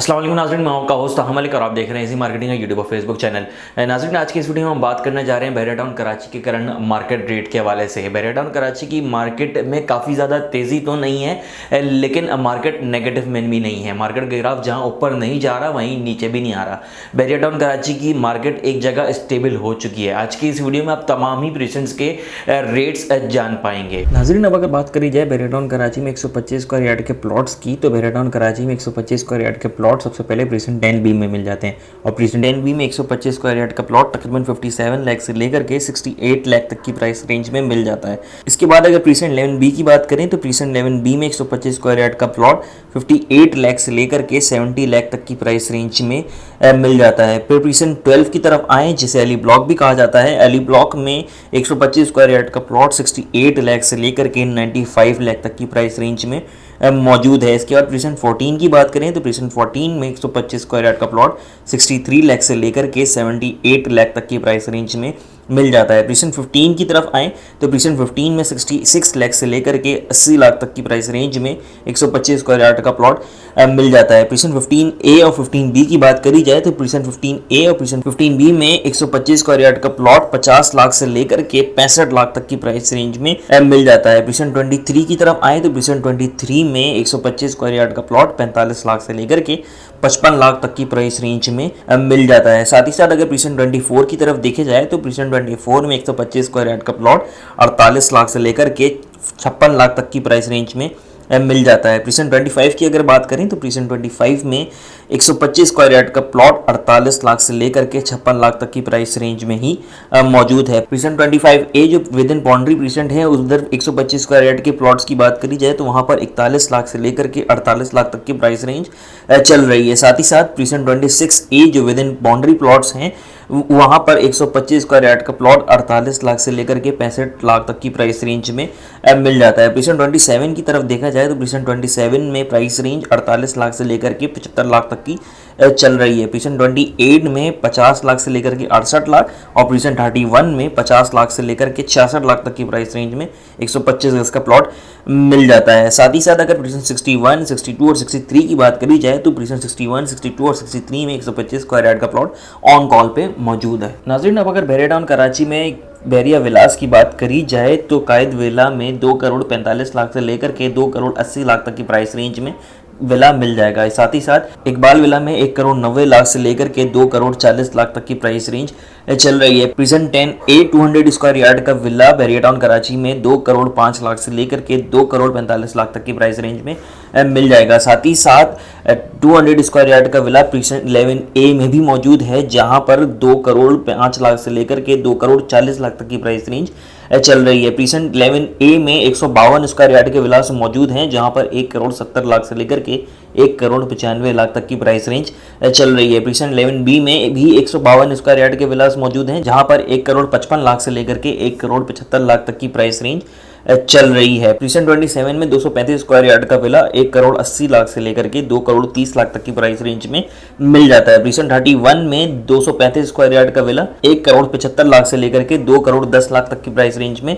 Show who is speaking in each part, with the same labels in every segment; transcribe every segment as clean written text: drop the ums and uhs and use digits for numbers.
Speaker 1: अस्सलाम वालेकुम नाज़रीन, मैं आपका होस्ट हम मलिक और आप देख रहे हैं इसी मार्केटिंग का यूट्यूब और फेसबुक चैनल। नाज़रीन, आज की इस वीडियो में हम बात करने जा रहे हैं बैरिया टाउन कराची के करंट मार्केट रेट के हवाले से। बैरिया टाउन कराची की मार्केट में काफ़ी ज़्यादा तेज़ी तो नहीं है, लेकिन मार्केट नेगेटिव में भी नहीं है। मार्केट ग्राफ जहाँ ऊपर नहीं जा रहा वहीं नीचे भी नहीं आ रहा। बैरिया टाउन कराची की मार्केट एक जगह स्टेबल हो चुकी है। आज की इस वीडियो में आप तमाम ही प्रेजेंट्स के रेट्स जान पाएंगे। नाज़रीन, अब अगर बात करी जाए बैरिया टाउन कराची में 125 स्क्वायर यार्ड के प्लॉट्स की, तो बैरिया टाउन कराची में 125 स्क्वायर यार्ड के प्लॉट सबसे पहले प्रेसिडेंट एनबी में मिल जाते हैं। और प्रेसिडेंट एनबी में 125 स्क्वायर यार्ड का प्लॉट तकरीबन 57 लाख से लेकर के 68 लाख तक की प्राइस रेंज में मिल जाता है। इसके बाद अगर प्रेसिडेंट 11 की बात करें तो प्रेसिडेंट 11 में 125 स्क्वायर यार्ड का प्लॉट 58 लाख से लेकर के 70 लाख तक की प्राइस रेंज में मिल जाता है। फिर प्रेसिडेंट 12 की तरफ आए, जिसे अली ब्लॉक भी कहा जाता है। अली ब्लॉक में 125 स्क्वायर यार्ड का प्लॉट 68 लाख से लेकर के 95 लाख तक की प्राइस रेंज में मौजूद है। इसके बाद प्रेसिडेंट 14 की बात करें तो प्रेसिडेंट 14 में 125 स्क्वायर यार्ड का प्लॉट 63 लाख से लेकर के 78 लाख तक की प्राइस रेंज में मिल जाता है। प्रेसिडेंट 15 की तरफ आए तो प्रेसिडेंट 15 में 66 लाख से लेकर के 80 लाख तक की प्राइस रेंज में 125 स्क्वायर यार्ड का प्लॉट मिल जाता है। प्रेसिडेंट 15A और 15B की बात करी जाए तो प्रेसिडेंट 15A और प्रेसिडेंट 15B में 125 स्क्वायर यार्ड का प्लॉट 50 लाख से लेकर के 65 लाख तक की प्राइस रेंज में मिल जाता है। प्रेसिडेंट 23 की तरफ आए तो प्रेसिडेंट 23 में 125 स्क्वायर यार्ड का प्लॉट 45 लाख से लेकर के 55 लाख तक की प्राइस रेंज में मिल जाता है। साथ ही साथ अगर प्रेसिडेंट 24 की तरफ देखे जाए तो प्रेसिडेंट 24 में 125 स्क्वायर यार्ड का प्लॉट 48 लाख से लेकर के 56 लाख तक की प्राइस रेंज में मिल जाता है। प्रेसिडेंट 25 की अगर बात करें तो प्रेसिडेंट 25 में 125 स्क्वायर यार्ड का प्लॉट 48 लाख से लेकर के 56 लाख तक की प्राइस रेंज में ही मौजूद है। प्रेसिडेंट 25A जो विद इन बाउंड्री प्रेसिडेंट है, उधर 125 स्क्वायर यार्ड के प्लॉट्स की बात करी जाए तो वहां पर 41 लाख से लेकर के 48 लाख तक की प्राइस रेंज चल रही है। साथ ही साथ प्रेसिडेंट 26A जो विद इन बाउंड्री प्लॉट्स हैं, वहां पर 125 स्क्वायर यार्ड का प्लॉट 48 लाख से लेकर के 65 लाख तक की प्राइस रेंज में मिल जाता है। प्रेसिडेंट 27 की तरफ देखा जाए तो प्रेसिडेंट 27 में प्राइस रेंज 48 लाख से लेकर के 75 लाख तक की चल रही है। प्रेसिडेंट 28 में 50 लाख से लेकर के 68 लाख और प्रेसिडेंट 31 में 50 लाख से लेकर के 66 लाख तक की प्राइस रेंज में 125 गज का प्लॉट मिल जाता है। साथ ही साथ अगर प्रेसिडेंट 61, 62 और 63 की बात करी जाए तो प्रेसिडेंट 61, 62 और 63 में 125 स्क्वायर यार्ड का प्लॉट ऑन कॉल पे मौजूद है। नाज़रीन, अब अगर बैरिया टाउन कराची में बैरिया विलास की बात करी जाए तो कायद विला में 2 करोड़ 45 लाख से लेकर के 2 करोड़ 80 लाख तक की प्राइस रेंज में विला मिल जाएगा। साथ ही साथ इकबाल विला में 1 करोड़ 90 लाख से लेकर के 2 करोड़ 40 लाख तक की प्राइस रेंज चल रही है। प्रेसिडेंट 10A 200 स्क्वायर यार्ड का विला बैरिया टाउन कराची में 2 करोड़ 5 लाख से लेकर के 2 करोड़ 45 लाख तक की प्राइस रेंज में मिल जाएगा। साथ ही साथ 200 स्क्वायर यार्ड का विला प्रेसिडेंट 11A में भी मौजूद है, जहां पर 2 करोड़ 5 लाख से लेकर के 2 करोड़ 40 लाख तक की प्राइस रेंज चल रही है। प्रेसिडेंट 11A में 152 स्क्वायर यार्ड के विलास मौजूद हैं, जहां पर 1 करोड़ 70 लाख से लेकर के 1 करोड़ 95 लाख तक की प्राइस रेंज चल रही है। प्रेसिडेंट 11B में भी 152 स्क्वायर यार्ड के विलास मौजूद हैं, जहां पर 1 करोड़ 55 लाख से लेकर के 1 करोड़ 75 लाख तक की प्राइस रेंज चल रही है। प्रेसिडेंट 27 में 235 स्क्वायर यार्ड का विला 1 करोड़ 80 लाख से लेकर के 2 करोड़ 30 लाख तक की प्राइस रेंज में मिल जाता है। प्रेसिडेंट 31 में 235 स्क्वायर यार्ड का विला 1 करोड़ 75 लाख से लेकर के 2 करोड़ 10 लाख तक की प्राइस रेंज में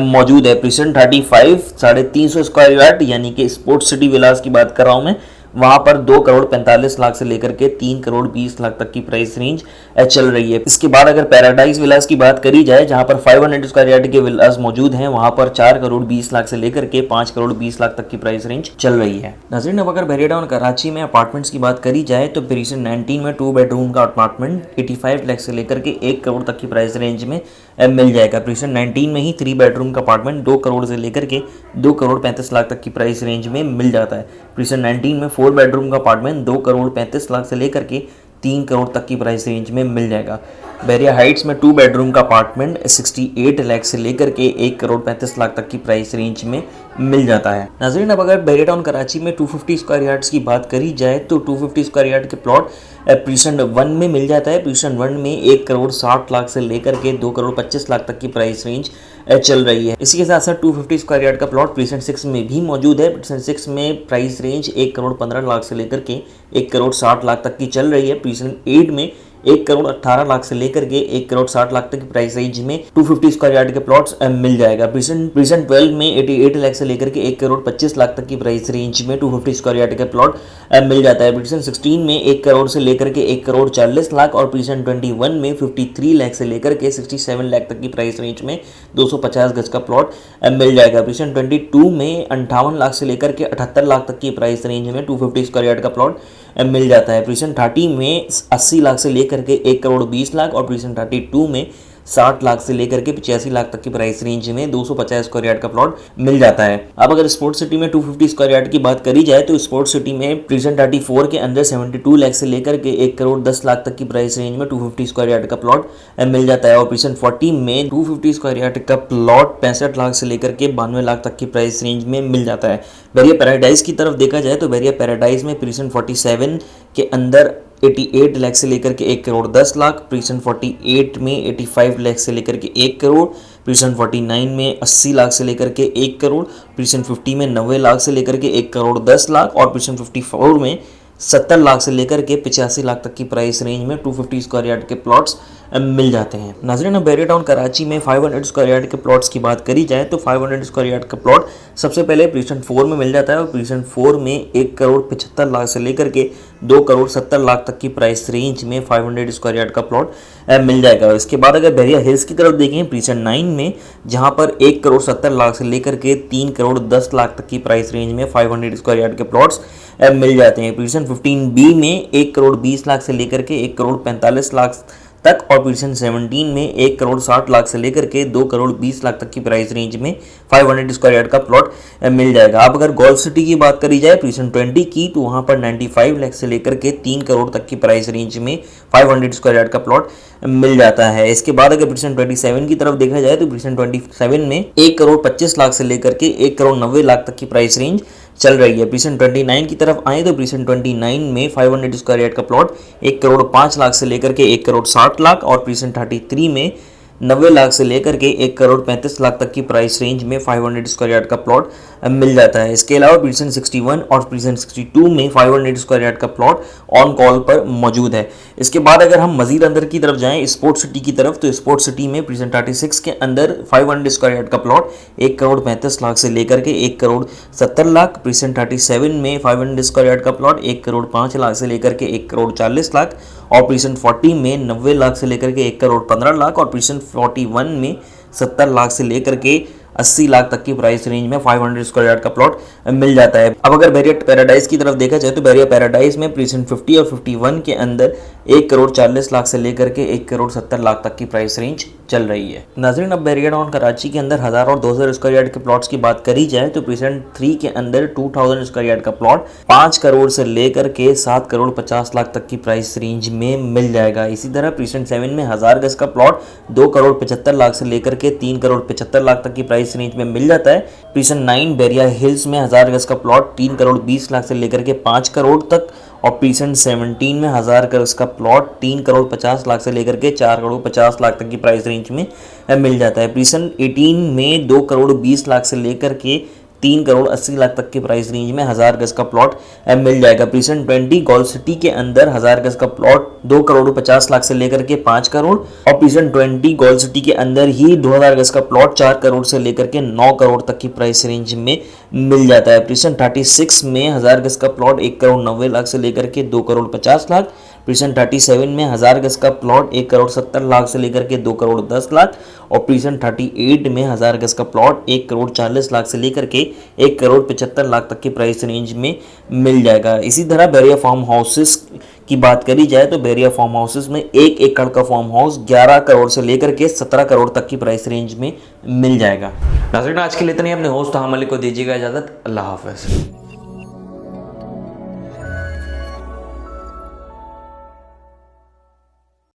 Speaker 1: मौजूद है। प्रेसिडेंट 35 350 स्क्वायर यार्ड यानी कि स्पोर्ट्स सिटी विलास की बात कर रहा हूं मैं, वहां पर 2 करोड़ 45 लाख से लेकर के 3 करोड़ 20 लाख तक की प्राइस रेंज चल रही है। इसके बाद अगर पैराडाइज विलास की बात करी जाए, जहां पर 500 स्क्वायर यार्ड के विलास मौजूद हैं, वहां पर 4 करोड़ 20 लाख से लेकर के 5 करोड़ 20 लाख तक की प्राइस रेंज चल रही है। नाज़रीन, अब अगर बैरिया टाउन कराची में अपार्टमेंट्स की बात करी जाए तो प्रेसिडेंट 19 में 2 बेडरूम का अपार्टमेंट 85 लाख से लेकर के 1 करोड़ तक की प्राइस रेंज में मिल जाएगा। प्रेसिडेंट 19 में ही 3 बेडरूम का अपार्टमेंट 2 करोड़ से लेकर के 2 करोड़ 35 लाख तक की प्राइस रेंज में मिल जाता है। प्रेसिडेंट 19 में 4 बेडरूम का अपार्टमेंट 2 करोड़ 35 लाख से लेकर के 3 करोड़ तक की प्राइस रेंज में मिल जाएगा। बैरिया हाइट्स में 2 बेडरूम का अपार्टमेंट 68 लाख से लेकर के 1 करोड़ 35 लाख तक की प्राइस रेंज में मिल जाता है। नाज़रीन, अब अगर बैरिया टाउन कराची में 250 स्क्वायर यार्ड्स की बात करी जाए तो 250 स्क्वायर यार्ड के प्लॉट प्रेसिडेंट 1 में मिल जाता है। प्रेसिडेंट 1 में 1 करोड़ 60 लाख से लेकर के 2 करोड़ 25 लाख तक की प्राइस रेंज चल रही है। इसी के साथ साथ 250 स्क्वायर यार्ड का प्लॉट प्रेसिडेंट 6 में भी मौजूद है। प्रेसिडेंट 6 में प्राइस रेंज 1 करोड़ 15 लाख से लेकर के 1 करोड़ 60 लाख तक की चल रही है। प्रेसिडेंट 8 में 1 करोड़ 18 लाख से लेकर के 1 करोड़ 60 लाख तक की प्राइस रेंज में 250 स्क्वायर यार्ड के प्लॉट्स मिल जाएगा। प्रीसेंट 12 में 88 लाख से लेकर के 1 करोड़ 25 लाख तक की प्राइस रेंज में 250 स्क्वायर यार्ड के प्लॉट मिल जाता है। प्रीसेंट 16 में 1 करोड़ से लेकर के 1 करोड़ 40 लाख और प्रीसेंट 21 में 53 लाख से लेकर के 67 लाख तक की प्राइस रेंज में 250 गज का प्लॉट मिल जाएगा। प्रीसेंट 22 में 58 लाख से लेकर के 78 लाख तक की प्राइस रेंज में 250 स्क्वायर यार्ड का प्लॉट मिल जाता है। प्रीसेंट 30 में 80 लाख से लेकर के 1 करोड़ 20 लाख और प्रीसेंट 32 में 60 लाख से लेकर के 85 लाख तक की प्राइस रेंज में 250 स्क्वायर यार्ड का प्लॉट मिल जाता है। अब अगर स्पोर्ट्स सिटी में 250 स्क्वायर यार्ड की बात करी जाए तो स्पोर्ट्स सिटी में प्रीसेंट 34 के अंदर 72 लाख से लेकर के 1 करोड़ 10 लाख तक की प्राइस रेंज में 250 स्क्वायर यार्ड का प्लॉट मिल जाता है। और प्रीसेंट 40 में 250 स्क्वायर यार्ड का प्लॉट 65 लाख से लेकर के 92 लाख तक की प्राइस रेंज में मिल जाता है। बैरिया पैराडाइज की तरफ देखा जाए तो बैरिया पैराडाइज में प्रीसेंट 47 के अंदर 88 लाख से लेकर के 1 करोड़ 10 लाख, प्रीसेंट 48 में 85 लाख से लेकर के 1 करोड़, प्रीसेंट 49 में 80 लाख से लेकर के 1 करोड़, प्रीसेंट 50 में 90 लाख से लेकर के 1 करोड़ 10 लाख और प्रीसेंट 54 में 70 लाख से लेकर के 85 लाख तक की प्राइस रेंज में 250 स्क्वायर यार्ड के प्लॉट्स मिल जाते हैं। नाज़रीन, बैरिया टाउन कराची में 500 स्क्वायर यार्ड के प्लॉट्स की बात करी जाए तो 500 स्क्वायर यार्ड का प्लॉट सबसे पहले प्रीसेंट 4 में मिल जाता है और प्रीसेंट 4 में 1 करोड़ 75 लाख से लेकर के 2 करोड़ 70 लाख तक की प्राइस रेंज में 500 स्क्वायर यार्ड का प्लॉट मिल जाएगा। इसके बाद अगर बैरिया हिल्स की तरफ देखें प्रीसेंट 9 में, जहां पर 1 करोड़ 70 लाख से लेकर के 3 करोड़ 10 लाख तक की प्राइस रेंज में 500 स्क्वायर यार्ड के प्लॉट्स मिल जाते हैं। प्रीसेंट 15B में 1 करोड़ 20 लाख से लेकर के 1 करोड़ 45 लाख तक और प्रीसेंट 17 में 1 करोड़ 60 लाख से लेकर के 2 करोड़ 20 लाख तक की प्राइस रेंज में 500 स्क्वायर यार्ड का प्लॉट मिल जाएगा। अब अगर गोल्फ सिटी की बात करी जाए प्रीसेंट 20 की तो वहां पर 95 लाख से लेकर के 3 करोड़ तक की प्राइस रेंज में 500 स्क्वायर यार्ड का प्लॉट मिल जाता है। इसके बाद अगर प्रीसेंट 27 की तरफ देखा जाए तो प्रीसेंट 27 में 1 करोड़ 25 लाख से लेकर के 1 करोड़ 90 लाख तक की प्राइस रेंज चल रही है। प्रीसेंट 29 की तरफ आए तो प्रीसेंट 29 में 500 स्क्वायर यार्ड का प्लॉट 1 करोड़ 5 लाख से लेकर के 1 करोड़ 60 लाख और प्रीसेंट 33 में 90 लाख से लेकर के 1 करोड़ 35 लाख तक की प्राइस रेंज में 500 स्क्वायर यार्ड का प्लॉट मिल जाता है। इसके अलावा प्रीसेंट 61 और प्रीसेंट 62 में 500 स्क्वायर यार्ड का प्लॉट ऑन कॉल पर मौजूद है। इसके बाद अगर हम मजीद अंदर की तरफ जाएं स्पोर्ट्स सिटी की तरफ तो स्पोर्ट्स सिटी में प्रीसेंट 36 के अंदर 500 स्क्वायर यार्ड का प्लॉट 1 करोड़ 35 लाख से लेकर के 1 करोड़ 70 लाख, प्रीसेंट 37 में 500 स्क्वायर यार्ड का प्लॉट 1 करोड़ 5 लाख से लेकर के 1 करोड़ 40 लाख और प्रीसेंट 40 में 90 लाख से लेकर के 1 करोड़ 15 लाख और प्रीसेंट 41 में 70 लाख से लेकर के 80 लाख तक की प्राइस रेंज में 500 स्क्वायर यार्ड का प्लॉट मिल जाता है। अब अगर बैरिया पैराडाइज की तरफ देखा जाए तो बैरिया पैराडाइज में प्रीसेंट 50 और 51 के अंदर 1 करोड़ 40 लाख से लेकर के 1 करोड़ 70 लाख तक की प्राइस रेंज चल रही है। नाज़रीन, अब बैरिया टाउन कराची के अंदर 1000 और 2000 स्क्वायर यार्ड के प्लॉट्स की बात करी जाए तो प्रीसेंट 3 के अंदर 2000 स्क्वायर यार्ड का प्लॉट 5 करोड़ से लेकर के 7 करोड़ 50 लाख तक की प्राइस रेंज में मिल जाएगा। इसी तरह प्रीसेंट 7 में 1000 गज का प्लॉट 2 करोड़ 75 लाख से लेकर के 3 करोड़ 75 लाख तक की प्राइस रेंज में मिल जाता है। प्रीसेंट 9 बैरिया हिल्स में 1000 गज का प्लॉट 3 करोड़ 20 लाख से लेकर के 5 करोड़ तक और प्रीसेंट 17 में 1000 गज का प्लॉट 3 करोड़ 50 लाख से लेकर के 4 करोड़ 50 लाख तक की प्राइस रेंज में मिल जाता है। प्रीसेंट 18 में 2 करोड़ 20 लाख से लेकर के 3 करोड़ 80 लाख तक की प्राइस रेंज में 1000 गज का प्लॉट मिल जाएगा। प्रीसेंट 20 गोल्फ सिटी के अंदर 1000 गज का प्लॉट 2 करोड़ 50 लाख से लेकर के 5 करोड़ और प्रीसेंट 20 गोल्फ सिटी के अंदर ही 2000 गज का प्लॉट 4 करोड़ से लेकर के 9 करोड़ तक की प्राइस रेंज में मिल जाता है। प्रीसेंट 36 में 1000 गज का प्लॉट 1 करोड़ 90 लाख से लेकर के 2 करोड़ 50 लाख, प्रीसेंट 37 में 1000 गज का प्लॉट 1 करोड़ 70 लाख से लेकर के 2 करोड़ 10 लाख और प्रीसेंट 38 में 1000 गज का प्लॉट 1 करोड़ 40 लाख से लेकर के 1 करोड़ 75 लाख तक की प्राइस रेंज में मिल जाएगा। इसी तरह बैरिया फार्म हाउसेस की बात करी जाए तो बैरिया फार्म हाउसेस में 1 एकड़ का फार्म हाउस 11 करोड़ से लेकर के 17 करोड़ तक की प्राइस रेंज में मिल जाएगा। नाज़रीन, आज के लिए इतना ही। अपने होस्ट हामिद को दीजिएगा इजाज़त। अल्लाह हाफ़िज़।